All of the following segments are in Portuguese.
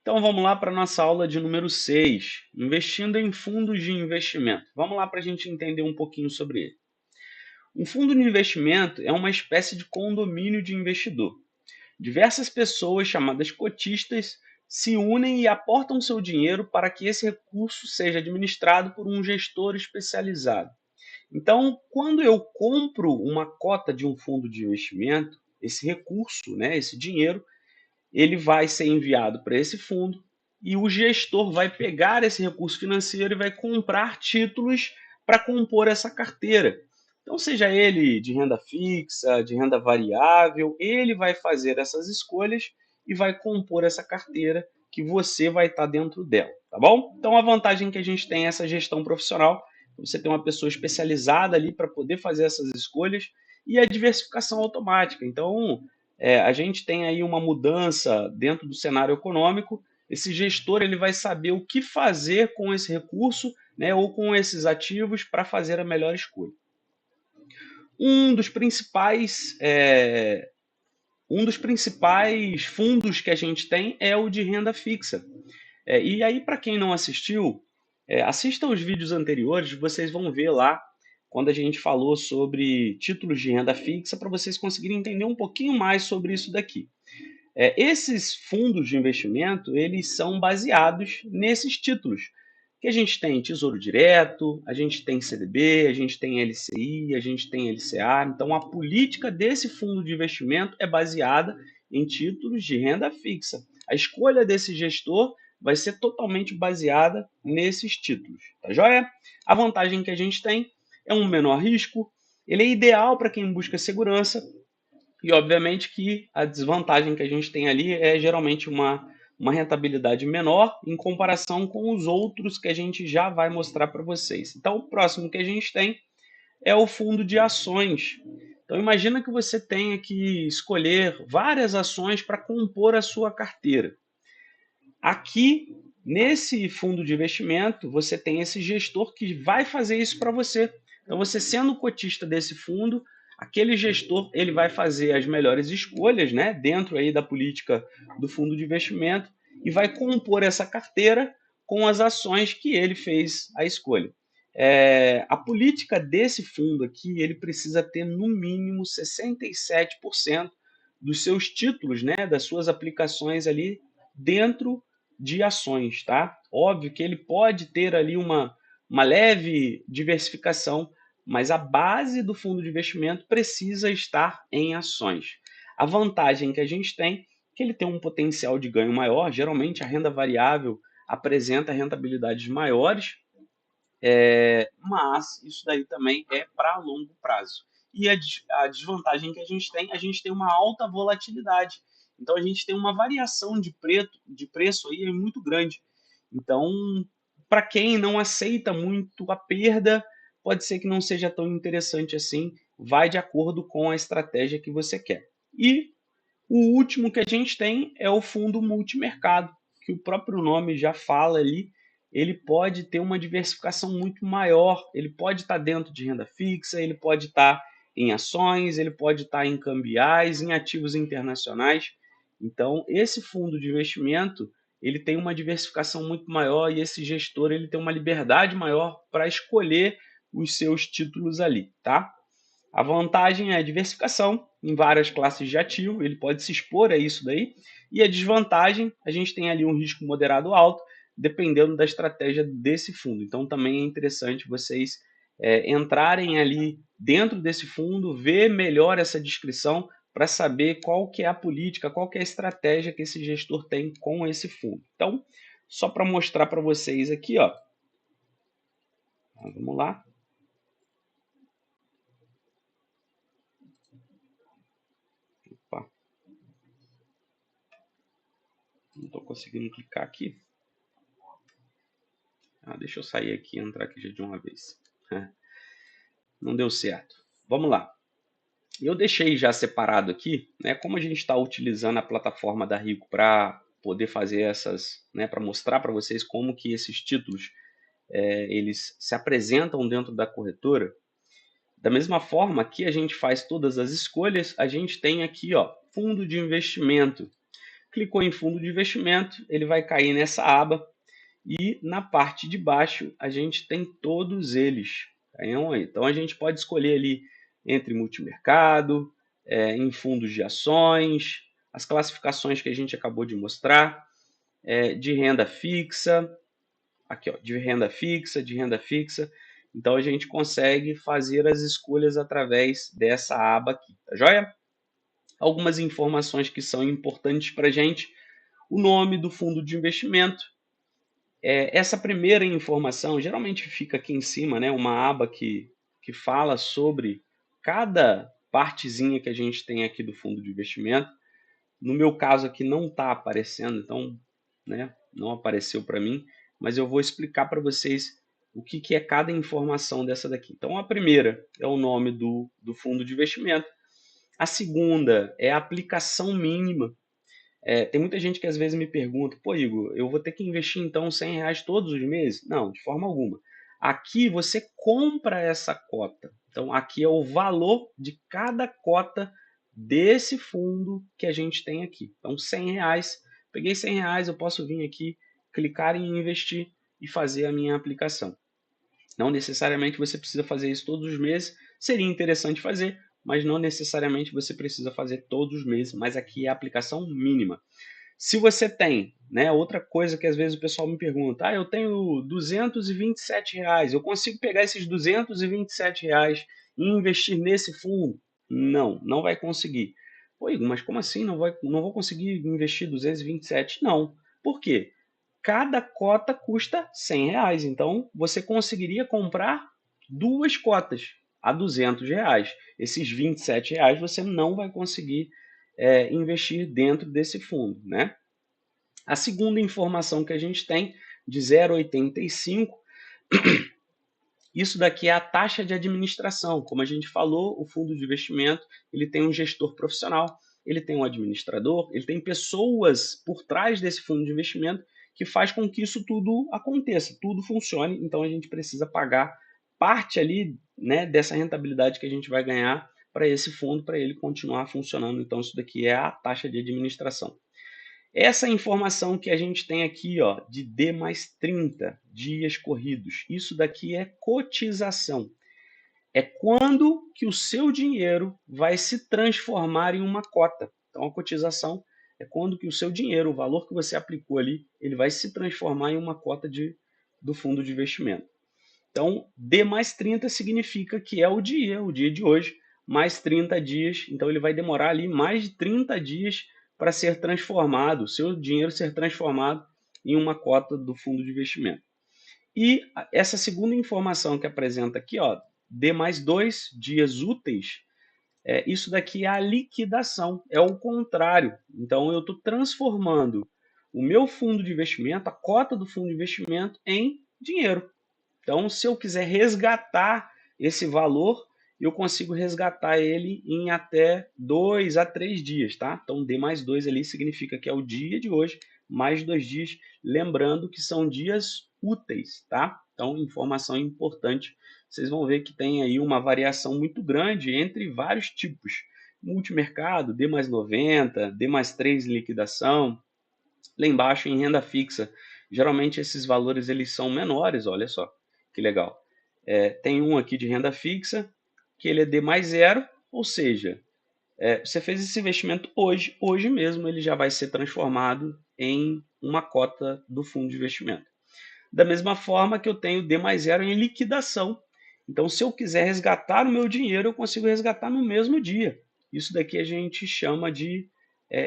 Então vamos lá para a nossa aula de número 6, investindo em fundos de investimento. Vamos lá para a gente entender um pouquinho sobre ele. Um fundo de investimento é uma espécie de condomínio de investidor. Diversas pessoas, chamadas cotistas, se unem e aportam seu dinheiro para que esse recurso seja administrado por um gestor especializado. Então, quando eu compro uma cota de um fundo de investimento, esse recurso, esse dinheiro, ele vai ser enviado para esse fundo e o gestor vai pegar esse recurso financeiro e vai comprar títulos para compor essa carteira. Então, seja ele de renda fixa, de renda variável, ele vai fazer essas escolhas e vai compor essa carteira que você vai estar dentro dela, tá bom? Então, a vantagem que a gente tem é essa gestão profissional. Você tem uma pessoa especializada ali para poder fazer essas escolhas e a diversificação automática. Então, a gente tem aí uma mudança dentro do cenário econômico. Esse gestor ele vai saber o que fazer com esse recurso, ou com esses ativos para fazer a melhor escolha. Um dos principais fundos que a gente tem é o de renda fixa. E aí, para quem não assistiu, assista os vídeos anteriores, vocês vão ver lá quando a gente falou sobre títulos de renda fixa, para vocês conseguirem entender um pouquinho mais sobre isso daqui. Esses fundos de investimento, eles são baseados nesses títulos, que a gente tem Tesouro Direto, a gente tem CDB, a gente tem LCI, a gente tem LCA. Então, a política desse fundo de investimento é baseada em títulos de renda fixa. A escolha desse gestor vai ser totalmente baseada nesses títulos, tá joia? A vantagem que a gente tem é um menor risco, ele é ideal para quem busca segurança, e obviamente que a desvantagem que a gente tem ali é geralmente uma rentabilidade menor em comparação com os outros que a gente já vai mostrar para vocês. Então, o próximo que a gente tem é o fundo de ações. Então, imagina que você tenha que escolher várias ações para compor a sua carteira. Aqui, nesse fundo de investimento, você tem esse gestor que vai fazer isso para você. Então, você sendo cotista desse fundo, aquele gestor ele vai fazer as melhores escolhas, dentro aí da política do fundo de investimento e vai compor essa carteira com as ações que ele fez a escolha. A política desse fundo aqui, ele precisa ter no mínimo 67% dos seus títulos, das suas aplicações ali dentro de ações, tá? Óbvio que ele pode ter ali uma leve diversificação, mas a base do fundo de investimento precisa estar em ações. A vantagem que a gente tem é que ele tem um potencial de ganho maior, geralmente a renda variável apresenta rentabilidades maiores, mas isso daí também é para longo prazo. E a desvantagem que a gente tem uma alta volatilidade. Então a gente tem uma variação de preço aí muito grande. Então, para quem não aceita muito a perda, pode ser que não seja tão interessante assim. Vai de acordo com a estratégia que você quer. E o último que a gente tem é o fundo multimercado, que o próprio nome já fala ali. Ele pode ter uma diversificação muito maior. Ele pode estar dentro de renda fixa, ele pode estar em ações, ele pode estar em cambiais, em ativos internacionais. Então, esse fundo de investimento ele tem uma diversificação muito maior e esse gestor ele tem uma liberdade maior para escolher os seus títulos ali, tá? A vantagem é a diversificação em várias classes de ativo, ele pode se expor a isso daí. E a desvantagem, a gente tem ali um risco moderado alto, dependendo da estratégia desse fundo. Então também é interessante vocês entrarem ali dentro desse fundo, ver melhor essa descrição para saber qual que é a política, qual que é a estratégia que esse gestor tem com esse fundo. Então, só para mostrar para vocês aqui, ó. Vamos lá. Não estou conseguindo clicar aqui. Deixa eu sair aqui e entrar aqui já de uma vez. Não deu certo. Vamos lá. Eu deixei já separado aqui, como a gente está utilizando a plataforma da Rico para poder fazer essas, para mostrar para vocês como que esses títulos eles se apresentam dentro da corretora. Da mesma forma que a gente faz todas as escolhas, a gente tem aqui, ó, fundo de investimento. clicou em fundo de investimento, ele vai cair nessa aba e na parte de baixo a gente tem todos eles. Então a gente pode escolher ali entre multimercado, em fundos de ações, as classificações que a gente acabou de mostrar, de renda fixa, aqui ó, de renda fixa. Então a gente consegue fazer as escolhas através dessa aba aqui, tá joia? Algumas informações que são importantes para a gente: o nome do fundo de investimento. Essa primeira informação geralmente fica aqui em cima, né? Uma aba que fala sobre cada partezinha que a gente tem aqui do fundo de investimento. No meu caso aqui não está aparecendo, então, né, não apareceu para mim, mas eu vou explicar para vocês o que é cada informação dessa daqui. Então, a primeira é o nome do fundo de investimento. A segunda é a aplicação mínima. Tem muita gente que às vezes me pergunta, pô, Igor, eu vou ter que investir então R$ 100 todos os meses? Não, de forma alguma. Aqui você compra essa cota. Então, aqui é o valor de cada cota desse fundo que a gente tem aqui. Então, R$ 100. Peguei R$ 100, eu posso vir aqui, clicar em investir e fazer a minha aplicação. Não necessariamente você precisa fazer isso todos os meses. Seria interessante fazer, mas não necessariamente você precisa fazer todos os meses. Mas aqui é a aplicação mínima. Se você tem, né, outra coisa que às vezes o pessoal me pergunta, eu tenho R$ 227, eu consigo pegar esses R$ 227 e investir nesse fundo? Não, não vai conseguir. Pô, Igor, mas como assim não vou conseguir investir 227? Não. Por quê? Cada cota custa R$ 100. Então, você conseguiria comprar duas cotas a R$ 200. Esses R$ 27 você não vai conseguir investir dentro desse fundo, né? A segunda informação que a gente tem de 0,85, isso daqui é a taxa de administração. Como a gente falou, o fundo de investimento ele tem um gestor profissional, ele tem um administrador, ele tem pessoas por trás desse fundo de investimento que faz com que isso tudo aconteça, tudo funcione. Então a gente precisa pagar parte ali, né, dessa rentabilidade que a gente vai ganhar para esse fundo, para ele continuar funcionando. Então isso daqui é a taxa de administração. Essa informação que a gente tem aqui, ó, de D mais 30 dias corridos, isso daqui é cotização. É quando que o seu dinheiro vai se transformar em uma cota. Então, a cotização é quando que o seu dinheiro, o valor que você aplicou ali, ele vai se transformar em uma cota do fundo de investimento. Então, D mais 30 significa que é o dia de hoje, mais 30 dias. Então, ele vai demorar ali mais de 30 dias para ser transformado, o seu dinheiro ser transformado em uma cota do fundo de investimento. E essa segunda informação que apresenta aqui, ó, D mais 2 dias úteis, isso daqui é a liquidação, é o contrário. Então, eu estou transformando o meu fundo de investimento, a cota do fundo de investimento, em dinheiro. Então, se eu quiser resgatar esse valor, eu consigo resgatar ele em até 2 a 3 dias, tá? Então, D mais 2 ali significa que é o dia de hoje, mais 2 dias, lembrando que são dias úteis, tá? Então, informação importante. Vocês vão ver que tem aí uma variação muito grande entre vários tipos. Multimercado, D mais 90, D mais 3 liquidação. Lá embaixo, em renda fixa, geralmente esses valores eles são menores, olha só. Que legal. Tem um aqui de renda fixa, que ele é D mais zero, ou seja, você fez esse investimento hoje mesmo ele já vai ser transformado em uma cota do fundo de investimento. Da mesma forma que eu tenho D mais zero em liquidação. Então, se eu quiser resgatar o meu dinheiro, eu consigo resgatar no mesmo dia. Isso daqui a gente chama de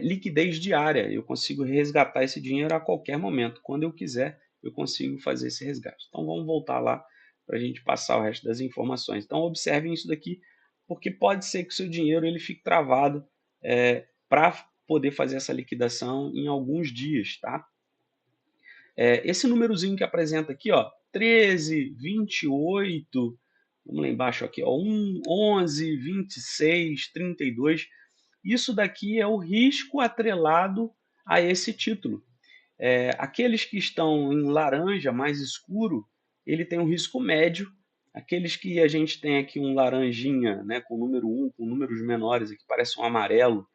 liquidez diária. Eu consigo resgatar esse dinheiro a qualquer momento. Quando eu quiser, eu consigo fazer esse resgate. Então, vamos voltar lá para a gente passar o resto das informações. Então, observem isso daqui, porque pode ser que o seu dinheiro ele fique travado para poder fazer essa liquidação em alguns dias, tá? Esse númerozinho que apresenta aqui, ó, 13, 28, vamos lá embaixo aqui, ó, 11, 26, 32, isso daqui é o risco atrelado a esse título. Aqueles que estão em laranja mais escuro, ele tem um risco médio. Aqueles que a gente tem aqui um laranjinha, né, com número 1, com números menores, aqui parece um amarelo,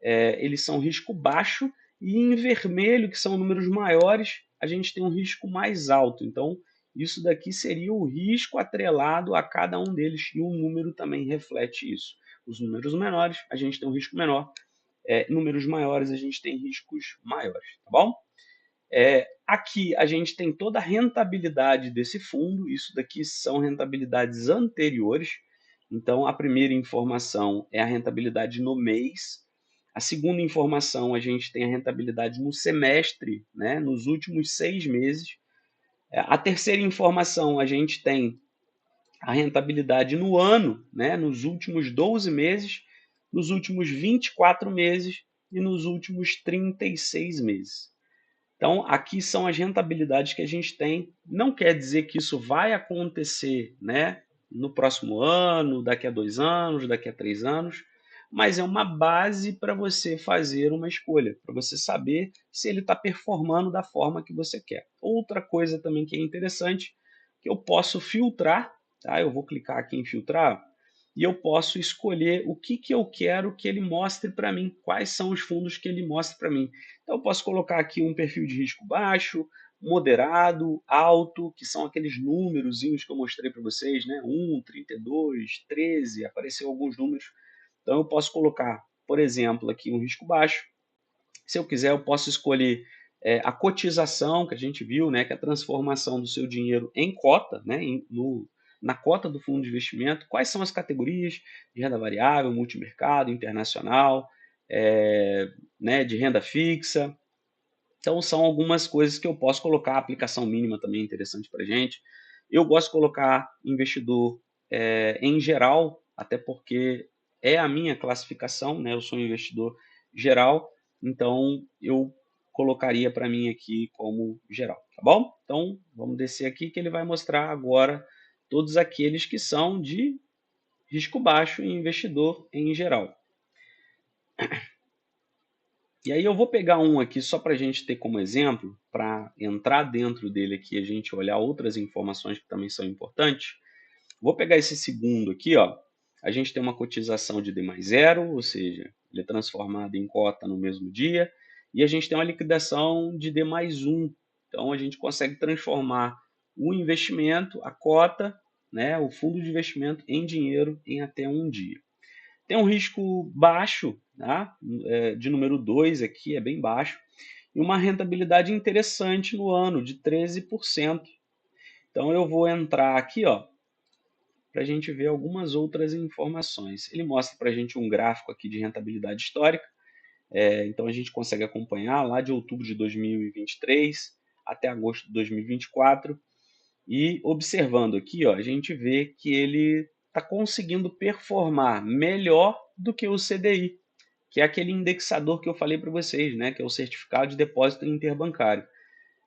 eles são risco baixo. E em vermelho, que são números maiores, a gente tem um risco mais alto. Então, isso daqui seria o risco atrelado a cada um deles, e o número também reflete isso. Os números menores, a gente tem um risco menor. Números maiores, a gente tem riscos maiores, tá bom? Aqui a gente tem toda a rentabilidade desse fundo, isso daqui são rentabilidades anteriores. Então, a primeira informação é a rentabilidade no mês. A segunda informação, a gente tem a rentabilidade no semestre, né, nos últimos 6 meses. A terceira informação, a gente tem a rentabilidade no ano, né, nos últimos 12 meses, nos últimos 24 meses e nos últimos 36 meses. Então, aqui são as rentabilidades que a gente tem. Não quer dizer que isso vai acontecer, né, no próximo ano, daqui a 2 anos, daqui a 3 anos, mas é uma base para você fazer uma escolha, para você saber se ele está performando da forma que você quer. Outra coisa também que é interessante, que eu posso filtrar, tá? Eu vou clicar aqui em filtrar e eu posso escolher o que eu quero que ele mostre para mim, quais são os fundos que ele mostra para mim. Então, eu posso colocar aqui um perfil de risco baixo, moderado, alto, que são aqueles númerozinhos que eu mostrei para vocês, né? 1, 32, 13, apareceu alguns números. Então, eu posso colocar, por exemplo, aqui um risco baixo. Se eu quiser, eu posso escolher a cotização que a gente viu, né? Que é a transformação do seu dinheiro em cota, né? Na cota do fundo de investimento. Quais são as categorias de renda variável, multimercado, internacional, né? De renda fixa. Então, são algumas coisas que eu posso colocar. A aplicação mínima também é interessante para a gente. Eu gosto de colocar investidor em geral, até porque é a minha classificação, né? Eu sou um investidor geral, então eu colocaria para mim aqui como geral, tá bom? Então, vamos descer aqui que ele vai mostrar agora todos aqueles que são de risco baixo e investidor em geral. E aí eu vou pegar um aqui só para a gente ter como exemplo, para entrar dentro dele aqui e a gente olhar outras informações que também são importantes. Vou pegar esse segundo aqui, ó. A gente tem uma cotização de D mais zero, ou seja, ele é transformado em cota no mesmo dia, e a gente tem uma liquidação de D mais um. Então a gente consegue transformar o investimento, a cota, né, o fundo de investimento em dinheiro em até um dia. Tem um risco baixo, tá? De número 2 aqui, é bem baixo, e uma rentabilidade interessante no ano, de 13%. Então eu vou entrar aqui, ó, para a gente ver algumas outras informações. Ele mostra para a gente um gráfico aqui de rentabilidade histórica, então a gente consegue acompanhar lá de outubro de 2023 até agosto de 2024, e observando aqui, ó, a gente vê que ele está conseguindo performar melhor do que o CDI, que é aquele indexador que eu falei para vocês, né, que é o Certificado de Depósito Interbancário.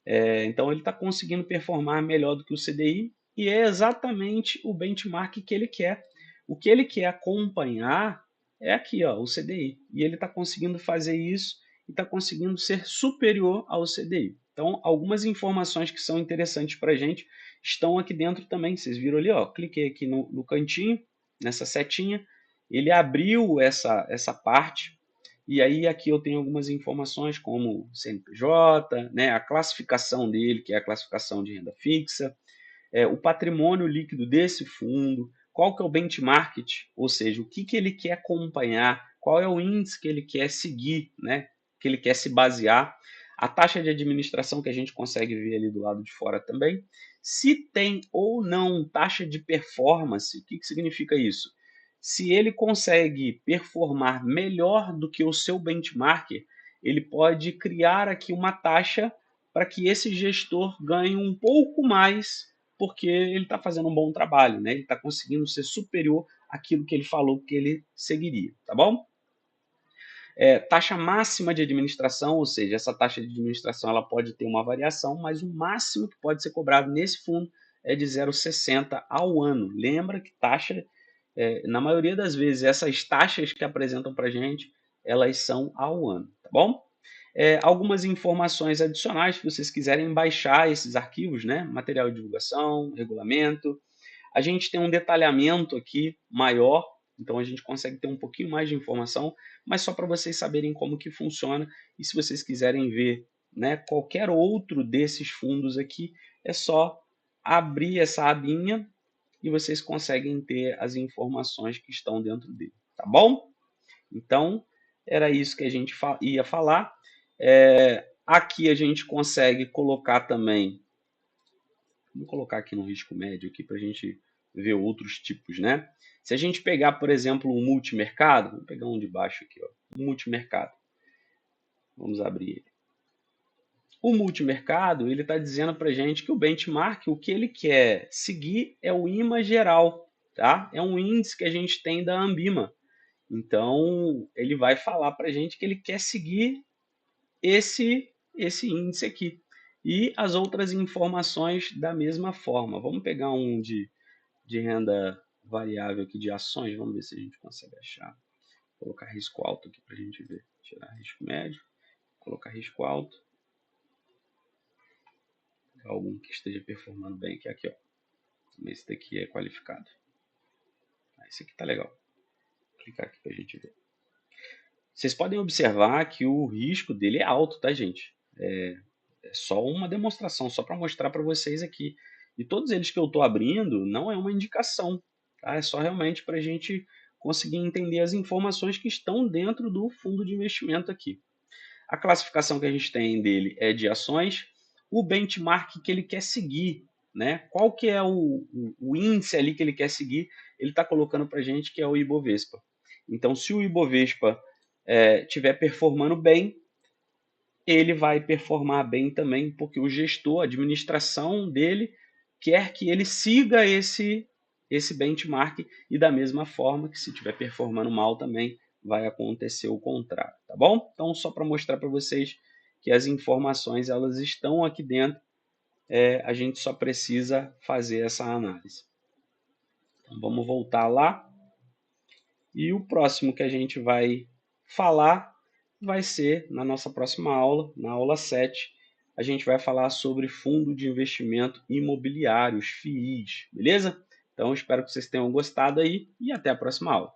Então ele está conseguindo performar melhor do que o CDI e é exatamente o benchmark que ele quer. O que ele quer acompanhar é aqui, ó, o CDI. E ele está conseguindo fazer isso e está conseguindo ser superior ao CDI. Então, algumas informações que são interessantes para a gente estão aqui dentro também. Vocês viram ali, ó, cliquei aqui no cantinho, nessa setinha, ele abriu essa parte e aí aqui eu tenho algumas informações como CNPJ, né, a classificação dele, que é a classificação de renda fixa, o patrimônio líquido desse fundo, qual que é o benchmark, ou seja, o que ele quer acompanhar, qual é o índice que ele quer seguir, né, que ele quer se basear, a taxa de administração que a gente consegue ver ali do lado de fora também, se tem ou não taxa de performance, o que significa isso? Se ele consegue performar melhor do que o seu benchmark, ele pode criar aqui uma taxa para que esse gestor ganhe um pouco mais, porque ele está fazendo um bom trabalho, né? Ele está conseguindo ser superior àquilo que ele falou que ele seguiria, tá bom? Taxa máxima de administração, ou seja, essa taxa de administração ela pode ter uma variação, mas o máximo que pode ser cobrado nesse fundo é de 0,60 ao ano. Lembra que taxa, na maioria das vezes, essas taxas que apresentam para a gente, elas são ao ano, tá bom? Algumas informações adicionais, se vocês quiserem baixar esses arquivos, né? Material de divulgação, regulamento. A gente tem um detalhamento aqui maior Então a gente consegue ter um pouquinho mais de informação, mas só para vocês saberem como que funciona. E se vocês quiserem ver, né, qualquer outro desses fundos aqui, é só abrir essa abinha e vocês conseguem ter as informações que estão dentro dele, tá bom? Então, era isso que a gente ia falar. Aqui a gente consegue colocar também, vamos colocar aqui no risco médio aqui para a gente ver outros tipos, né? Se a gente pegar, por exemplo, um multimercado, vamos pegar um de baixo aqui, ó, um multimercado. Vamos abrir ele. O multimercado, ele está dizendo para a gente que o benchmark, o que ele quer seguir é o IMA geral, tá? É um índice que a gente tem da Ambima. Então, ele vai falar para a gente que ele quer seguir esse índice aqui. E as outras informações da mesma forma. Vamos pegar um de renda variável aqui de ações, vamos ver se a gente consegue achar. Vou colocar risco alto aqui para a gente ver. Tirar risco médio, colocar risco alto. Algum que esteja performando bem, que é aqui, ó. Esse daqui é qualificado. Esse aqui tá legal. Vou clicar aqui para a gente ver. Vocês podem observar que o risco dele é alto, tá, gente? É só uma demonstração, só para mostrar para vocês aqui. E todos eles que eu estou abrindo não é uma indicação, tá? É só realmente para a gente conseguir entender as informações que estão dentro do fundo de investimento aqui. A classificação que a gente tem dele é de ações, o benchmark que ele quer seguir, né? Qual que é o índice ali que ele quer seguir, ele está colocando para a gente que é o Ibovespa. Então, se o Ibovespa estiver performando bem, ele vai performar bem também, porque o gestor, a administração dele, quer que ele siga esse benchmark e da mesma forma que se estiver performando mal também vai acontecer o contrário, tá bom? Então, só para mostrar para vocês que as informações elas estão aqui dentro, a gente só precisa fazer essa análise. Então, vamos voltar lá. E o próximo que a gente vai falar vai ser na nossa próxima aula, na aula 7, a gente vai falar sobre fundo de investimento imobiliário, os FIIs, beleza? Então, espero que vocês tenham gostado aí e até a próxima aula.